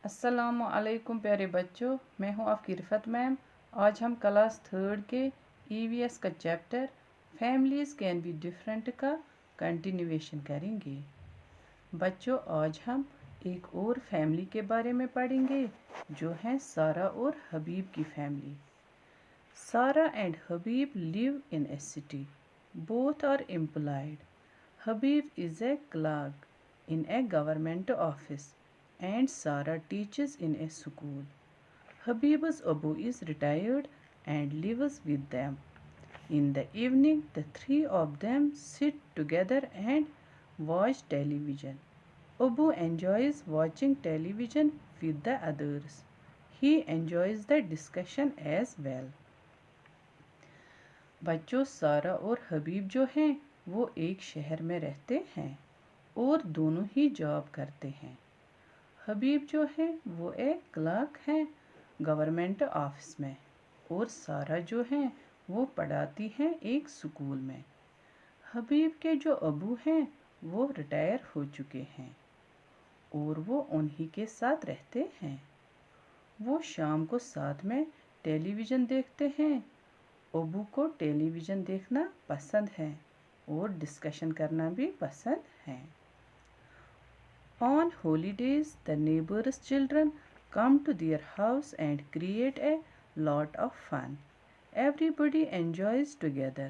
अस्सलामुअलैकुम प्यारे बच्चों, मैं हूं आपकी रिफ़त मैम। आज हम क्लास थर्ड के ईवीएस का chapter families can be different का कंटिन्यूएशन करेंगे। बच्चों, आज हम एक और फैमिली के बारे में पढ़ेंगे जो है सारा और हबीब की family. Sara and Habib live in a city. Both are employed. Habib is a clerk in a government office and Sarah teaches in a school. Habib's Abu is retired and lives with them. In the evening, the three of them sit together and watch television. Abu enjoys watching television with the others. He enjoys the discussion as well. बच्चों, सारा और हबीब जो हैं वो एक शहर में रहते हैं और दोनों ही जॉब करते हैं। हबीब जो है वो एक क्लर्क है गवर्नमेंट ऑफिस में और सारा जो है वो पढ़ाती है एक स्कूल में। हबीब के जो अबू हैं वो रिटायर हो चुके हैं और वो उन्हीं के साथ रहते हैं। वो शाम को साथ में टेलीविज़न देखते हैं। अबू को टेलीविज़न देखना पसंद है और डिस्कशन करना भी पसंद है। On holidays, the neighbors' children come to their house and create a lot of fun. Everybody enjoys together.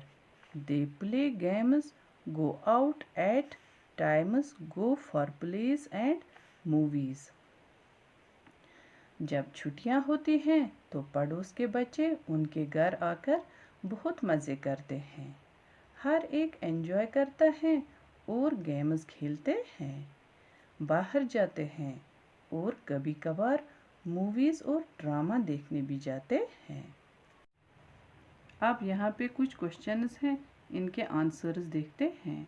They play games, go out at times, go for plays and movies. जब छुट्टियां होती हैं तो पड़ोस के बच्चे उनके घर आकर बहुत मज़े करते हैं। हर एक एंजॉय करता है और गेम्स खेलते हैं, बाहर जाते हैं और कभी कभार मूवीज़ और ड्रामा देखने भी जाते हैं। अब यहाँ पे कुछ क्वेश्चंस हैं, इनके आंसर्स देखते हैं।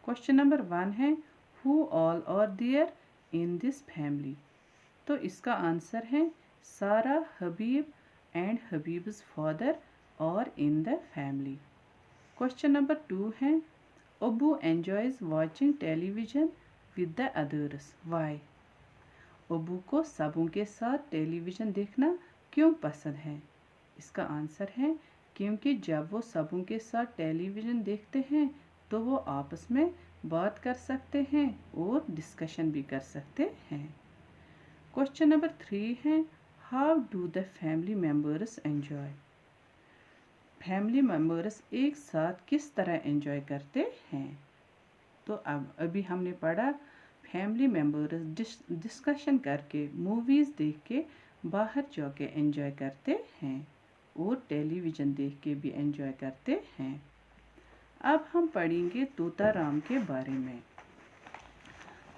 क्वेश्चन नंबर 1 है, who all are there in this family. तो इसका आंसर है सारा, हबीब एंड हबीब्स फादर और in the family. Question number 2 है, Abu enjoys watching television with the others. Why? Abu को सबों के साथ टेलीविज़न देखना क्यों पसंद है? इसका आंसर है क्योंकि जब वो सबों के साथ टेलीविज़न देखते हैं तो वो आपस में बात कर सकते हैं और डिस्कशन भी कर सकते हैं। क्वेश्चन नंबर 3 है, how do the family members enjoy. Family members एक साथ किस तरह एंजॉय करते हैं? तो अब अभी हमने पढ़ा फैमिली मेम्बर्स डिस्कशन करके, मूवीज़ देख के, बाहर जाके एंजॉय करते हैं और टेलीविज़न देख के भी एंजॉय करते हैं। अब हम पढ़ेंगे तोताराम के बारे में।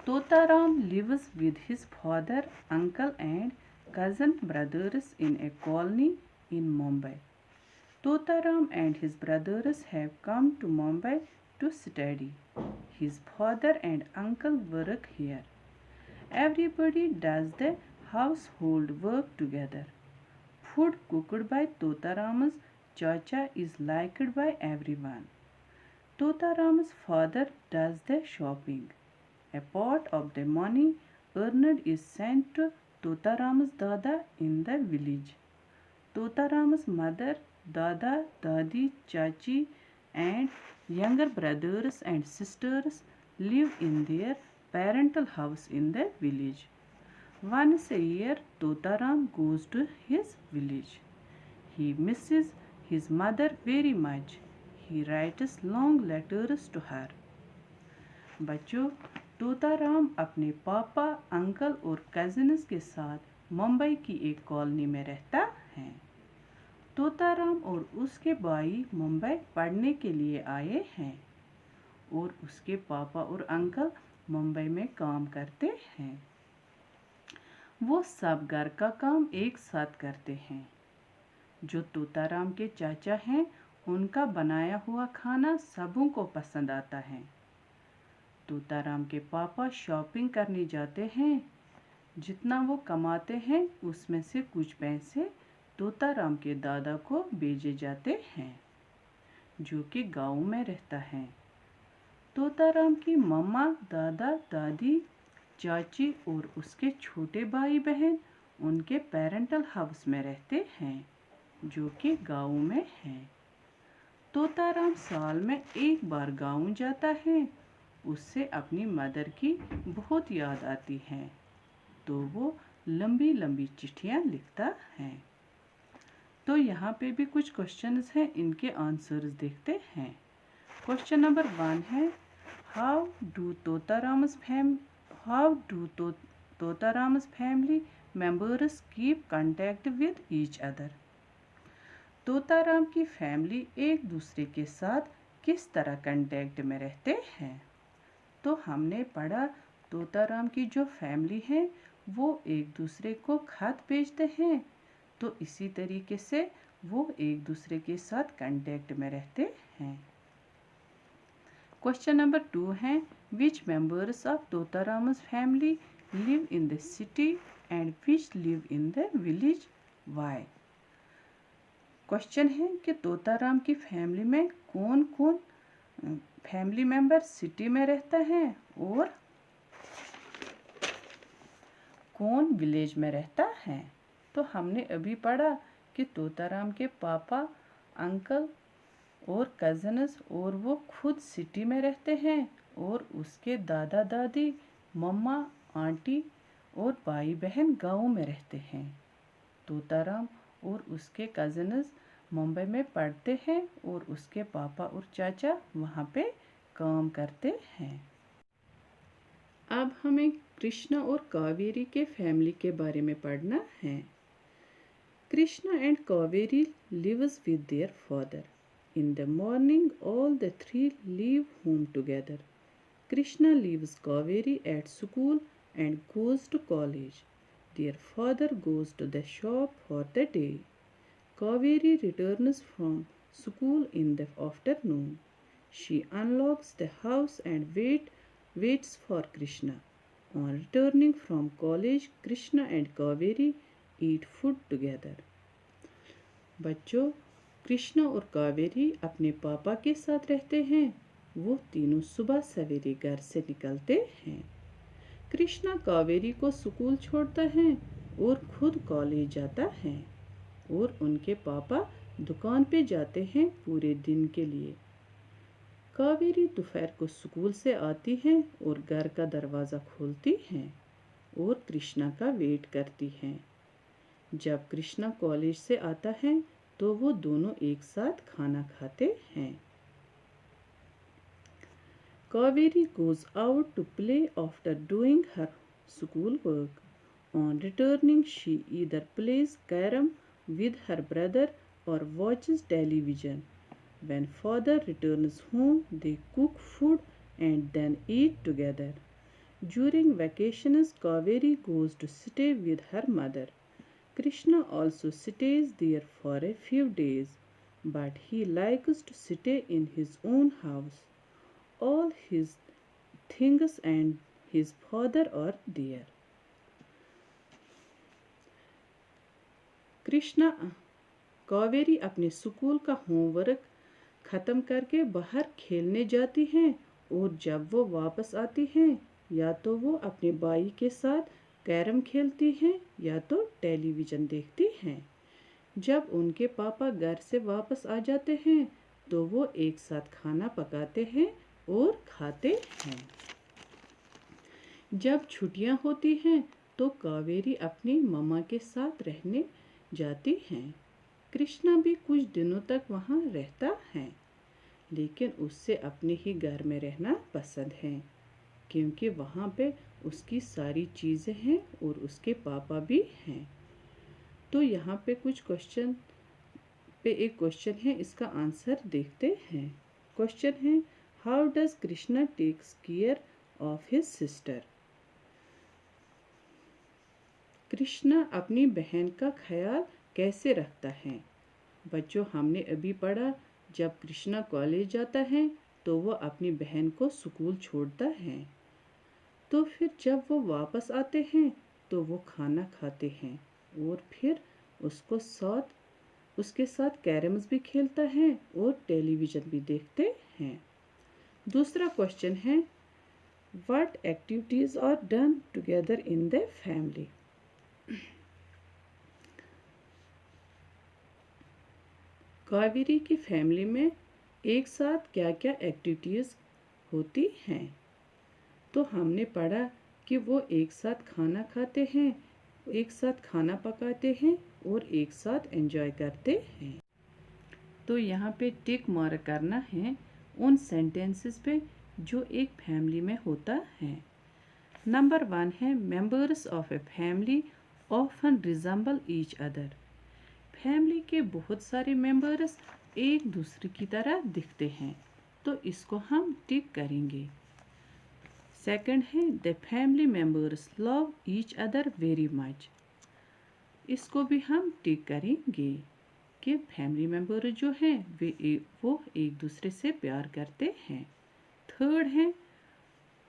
Totaram lives with his father, uncle and cousin brothers in a colony in Mumbai. Totaram and his brothers have come to Mumbai to study. His father and uncle work here. Everybody does the household work together. Food cooked by Totaram's chacha is liked by everyone. Totaram's father does the shopping. A part of the money earned is sent to Totaram's dada in the village. Totaram's mother, Dada, Dadi, Chachi and younger brothers and sisters live in their parental house in the village. Once a year, Totaram goes to his village. He misses his mother very much. He writes long letters to her. बच्चों, तोताराम अपने पापा, uncle और cousins के साथ मुंबई की एक colony में रहता है। तोताराम और उसके भाई मुंबई पढ़ने के लिए आए हैं और उसके पापा और अंकल मुंबई में काम करते हैं। वो सब घर का काम एक साथ करते हैं। जो तोताराम के चाचा हैं उनका बनाया हुआ खाना सबों को पसंद आता है। तोताराम के पापा शॉपिंग करने जाते हैं। जितना वो कमाते हैं उसमें से कुछ पैसे तोताराम के दादा को भेजे जाते हैं जो कि गांव में रहता है। तोताराम की मम्मा, दादा, दादी, चाची और उसके छोटे भाई बहन उनके पेरेंटल हाउस में रहते हैं जो कि गाँव में है। तोताराम साल में एक बार गाँव जाता है। उससे अपनी मदर की बहुत याद आती है, तो वो लंबी लंबी चिट्ठियाँ लिखता है। तो यहाँ पे भी कुछ क्वेश्चंस हैं, इनके आंसर्स देखते हैं। क्वेश्चन नंबर 1 है, how do Totaram's family members keep contact with each other. Totaram की फैमिली एक दूसरे के साथ किस तरह कांटेक्ट में रहते हैं। तो हमने पढ़ा तोताराम की जो फैमिली है वो एक दूसरे को खत भेजते हैं, तो इसी तरीके से वो एक दूसरे के साथ कांटेक्ट में रहते हैं। क्वेश्चन नंबर 2 है, which members of Totaram's family live in the city and which live in the village, why. Question है कि तोताराम की फैमिली में कौन कौन फैमिली मेंबर सिटी में रहता है और कौन विलेज में रहता है। तो हमने अभी पढ़ा कि तोताराम के पापा, अंकल और कज़न्स और वो खुद सिटी में रहते हैं और उसके दादा दादी, मम्मा, आंटी और भाई बहन गाँव में रहते हैं। तोताराम और उसके कज़न्स मुंबई में पढ़ते हैं और उसके पापा और चाचा वहाँ पे काम करते हैं। अब हमें कृष्णा और कावेरी के फैमिली के बारे में पढ़ना है। Krishna and Kaveri lives with their father. In the morning, all the three leave home together. Krishna leaves Kaveri at school and goes to college. Their father goes to the shop for the day. Kaveri returns from school in the afternoon. She unlocks the house and waits for Krishna. On returning from college, Krishna and Kaveri eat food together. बच्चों, कृष्णा और कावेरी अपने पापा के साथ रहते हैं। वो तीनों सुबह सवेरे घर से निकलते हैं। कृष्णा कावेरी को स्कूल छोड़ता है और खुद कॉलेज जाता है और उनके पापा दुकान पे जाते हैं पूरे दिन के लिए। कावेरी दोपहर को स्कूल से आती है और घर का दरवाज़ा खोलती है और कृष्णा का वेट करती है। जब कृष्णा कॉलेज से आता है तो वो दोनों एक साथ खाना खाते हैं। Kaveri goes out to play after doing her school work. On returning, she either plays carom with her brother or watches television. When father returns home, they cook food and then eat together. During vacations, Kaveri goes to stay with her mother. Krishna also stays there for a few days, but he likes to stay in his own house. All his things and his father are there. Krishna Kaveri अपने school का homework ख़त्म करके बाहर खेलने जाती हैं और जब वो वापस आती हैं या तो वो अपने भाई के साथ कैरम खेलती हैं या तो टेलीविज़न देखती हैं। जब उनके पापा घर से वापस आ जाते हैं तो वो एक साथ खाना पकाते हैं और खाते हैं। जब छुट्टियां होती हैं तो कावेरी अपनी मम्मा के साथ रहने जाती हैं। कृष्णा भी कुछ दिनों तक वहाँ रहता है, लेकिन उससे अपने ही घर में रहना पसंद है क्योंकि वहाँ पे उसकी सारी चीज़ें हैं और उसके पापा भी हैं। तो यहाँ पे कुछ क्वेश्चन पे एक क्वेश्चन है, इसका आंसर देखते हैं। क्वेश्चन है, how does Krishna takes care of his sister. Krishna अपनी बहन का ख्याल कैसे रखता है। बच्चों, हमने अभी पढ़ा जब कृष्णा कॉलेज जाता है तो वो अपनी बहन को स्कूल छोड़ता है, तो फिर जब वो वापस आते हैं तो वो खाना खाते हैं और फिर उसके साथ कैरम्स भी खेलता है और टेलीविज़न भी देखते हैं। दूसरा क्वेश्चन है, What activities are done together in the family? Kaveri की फैमिली में एक साथ क्या क्या एक्टिविटीज़ होती हैं? तो हमने पढ़ा कि वो एक साथ खाना खाते हैं, एक साथ खाना पकाते हैं और एक साथ एंजॉय करते हैं। तो यहाँ पे टिक मार्क करना है उन सेंटेंसेस पे जो एक फैमिली में होता है। नंबर 1 है members of a family often resemble each other. Family के बहुत सारे मेंबर्स एक दूसरे की तरह दिखते हैं, तो इसको हम टिक करेंगे। सेकंड है the family members love each other very much. इसको भी हम टिक करेंगे कि फैमिली मेंबर जो हैं वो एक दूसरे से प्यार करते हैं। थर्ड है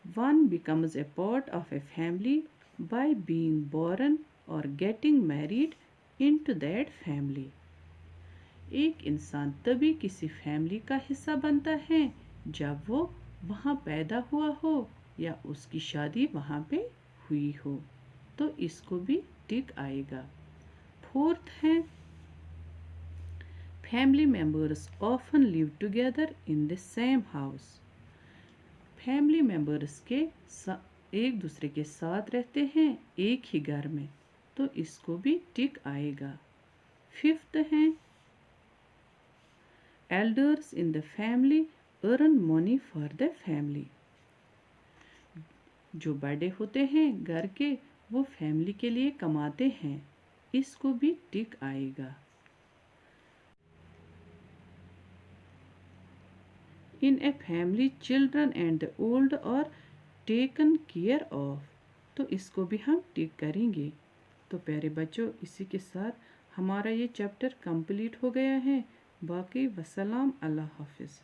one becomes a part of a family by being born और getting married into that family. एक इंसान तभी किसी फैमिली का हिस्सा बनता है जब वो वहाँ पैदा हुआ हो या उसकी शादी वहाँ पे हुई हो, तो इसको भी टिक आएगा। फोर्थ है family members often live together in the same house. Family members के एक दूसरे के साथ रहते हैं एक ही घर में, तो इसको भी टिक आएगा। फिफ्थ है elders in the family earn money for the family. जो बड़े होते हैं घर के वो फैमिली के लिए कमाते हैं, इसको भी टिक आएगा। In a family children and the old are taken care of, तो इसको भी हम टिक करेंगे। तो प्यारे बच्चों, इसी के साथ हमारा ये चैप्टर कंप्लीट हो गया है। बाकी वसलाम, अल्लाह हाफिज़।